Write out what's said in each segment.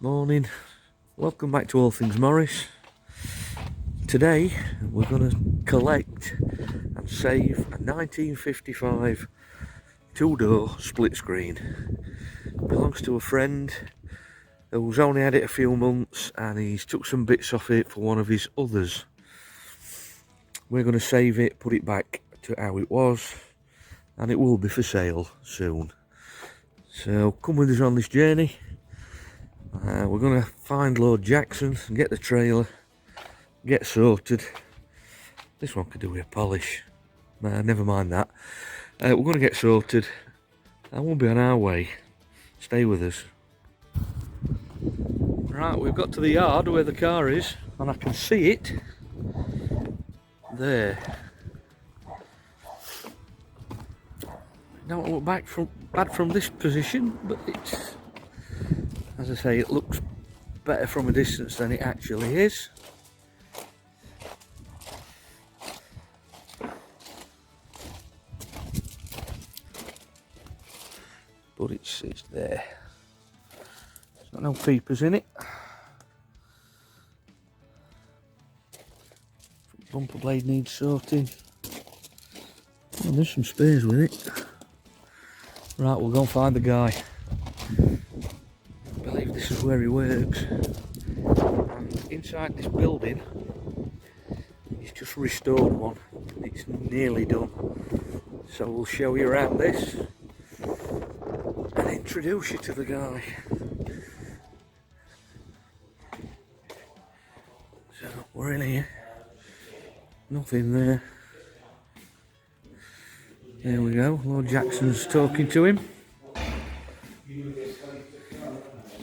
Morning, welcome back to All Things Morris. Today we're going to collect and save a 1955 two-door split screen. Belongs to a friend who's only had it a few months and he's took some bits off it for one of his others. We're going to save it, put it back to how it was, and it will be for sale soon. So come with us on this journey. We're going to find Lord Jackson and get the trailer, get sorted. This one could do with a polish. Never mind that. We're going to get sorted and we'll be on our way. Stay with us. Right, we've got to the yard where the car is and I can see it there. Don't look bad from this position, but it's, as I say, it looks better from a distance than it actually is. But it's there. There's got no peepers in it. Bumper blade needs sorting. Oh, there's some spares with it. Right, we'll go and find the guy. I believe this is where he works. And inside this building, he's just restored one. It's nearly done. So we'll show you around this and introduce you to the guy. So we're in here. Nothing there. There we go. Lord Jackson's talking to him.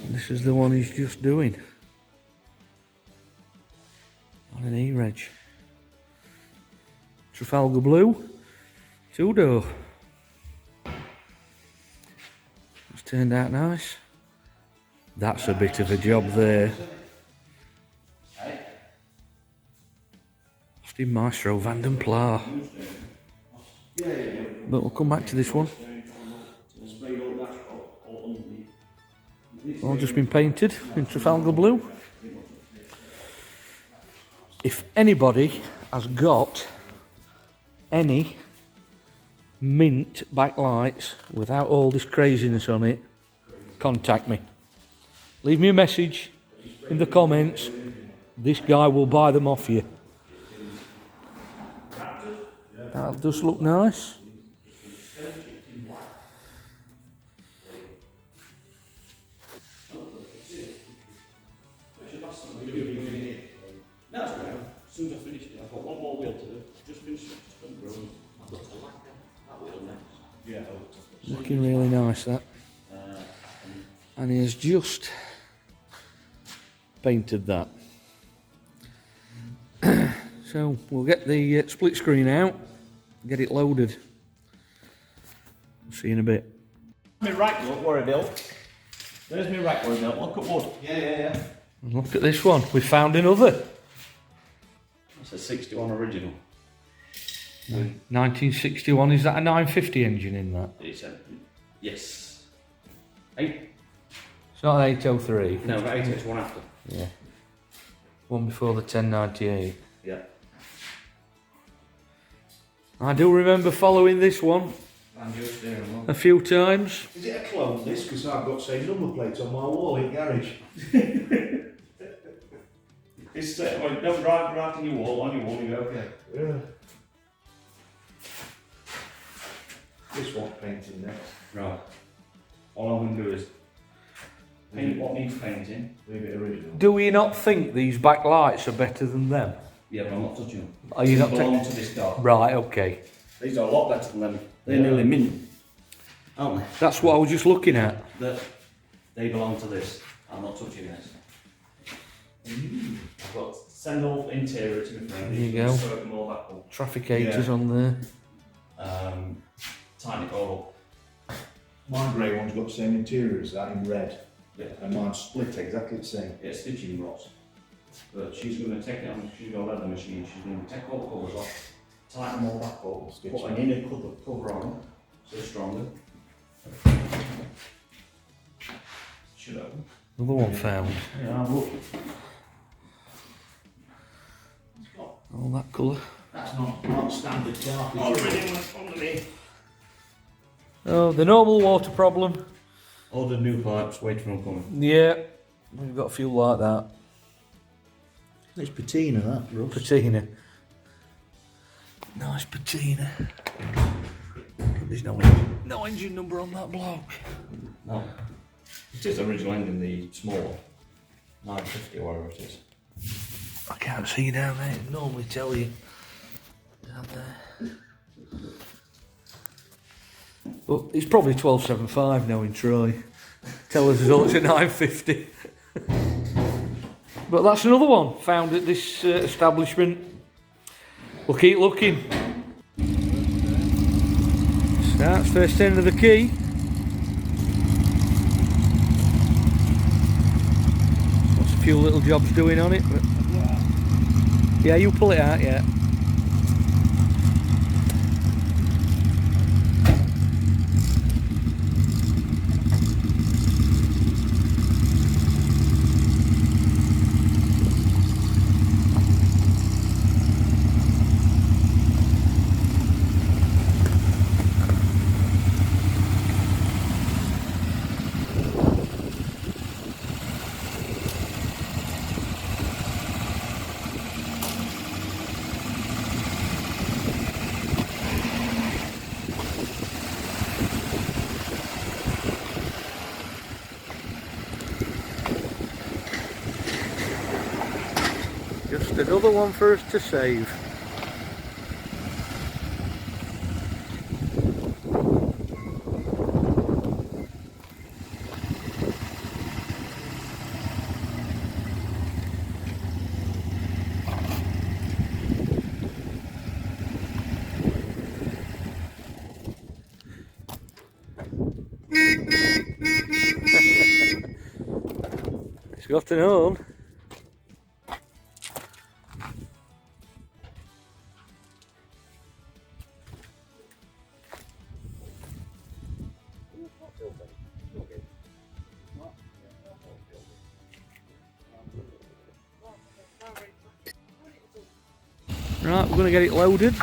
This is the one he's just doing. On an E-Reg. Trafalgar Blue. Two-door. It's turned out nice. That's a bit of a job there. Austin Maestro Vanden Pla. But we'll come back to this one. All just been painted in Trafalgar Blue. If anybody has got any mint backlights without all this craziness on it, contact me. Leave me a message in the comments. This guy will buy them off you. That does look nice. As soon as I finished it, I've got one more wheel to do. Just finished it. I've got to lack that wheel next. Yeah. Looking really nice, that. And he has just painted that. So we'll get the split screen out, get it loaded. See you in a bit. My rack, look where I built. There's my rack where I built. Look at wood. Yeah. And look at this one. We found another. That's a 61 original. 1961. Is that a 950 engine in that? It's a, yes. 8. It's not an 803. No, 8 one after. Yeah. One before the 1098. Yeah. I do remember following this one And just there. a few times. Is it a clone this? Because I've got same number plates on my wall in garage. It's well, don't drive right on your wall, you go, okay. Yeah. This one's painting next. Right. All I'm going to do is paint what needs painting. Leave it original. Do we not think these backlights are better than them? Yeah, but I'm not touching them. Are you These not belong to this car. Right, okay. These are a lot better than them. They're nearly mint, aren't they? That's what I was just looking at. They belong to this. I'm not touching this. I've got send all interior to my friend. There you go. Sew them all back up. Trafficators on there. Tighten it all My grey one's got the same interior as that in red. up. Yeah. And mine's split exactly the same. It's stitching rods. But she's going to take it on, she's got a leather machine, she's going to take all the covers off, tighten them all back up, put an inner cover on, so it's stronger. Should open. Another one found. Yeah, look. All that colour. That's not standard carpet. Underneath. Oh, the normal water problem. Ordered new pipes, waiting on coming. Yeah, we've got a few like that. It's patina, that, Russ. Patina. Nice patina. There's no engine number on that block. No. It is original engine, the small 950 or whatever it is. I can't see down there. It'd normally tell you down there. But it's probably 1275 now in Troy. Tell us it's at 950. But that's another one found at this establishment. We'll keep looking. So that's first end of the key. What's a few little jobs doing on it, but yeah, you pull it out, yeah. Just another one for us to save. It's got an horn. Right, we're going to get it loaded.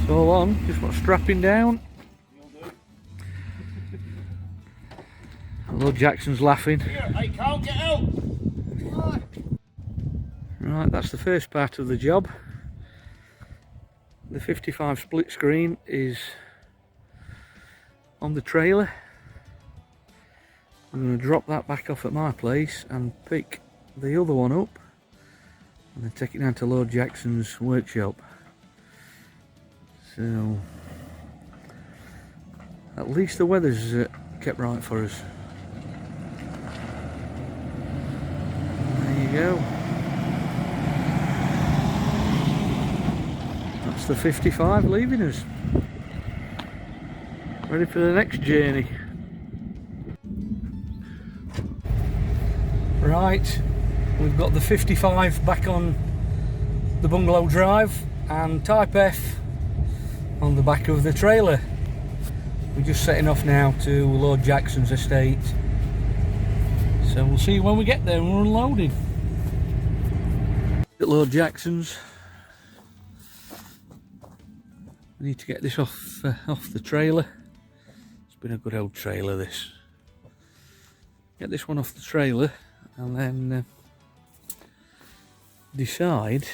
It's all on, just want strapping down. Lord Jackson's laughing. Here, I can't get out. Right, that's the first part of the job. The 55 split screen is on the trailer. I'm going to drop that back off at my place and pick the other one up and then take it down to Lord Jackson's workshop. So at least the weather's kept right for us. There you go. That's the 55 leaving us. Ready for the next journey. Right, we've got the 55 back on the bungalow drive and Type F on the back of the trailer. We're just setting off now to Lord Jackson's estate. So we'll see when we get there and we're unloading. At Lord Jackson's. I need to get this off the trailer. It's been a good old trailer, this. Get this one off the trailer and then decide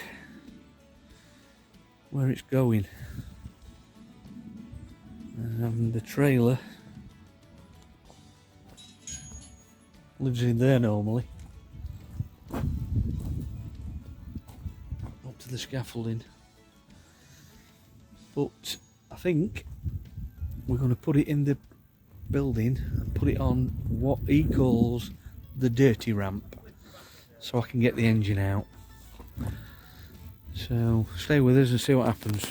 where it's going. The trailer lives in there normally. Up to the scaffolding. But I think we're going to put it in the building and put it on what he calls the dirty ramp, so I can get the engine out. So stay with us and see what happens.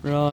Right.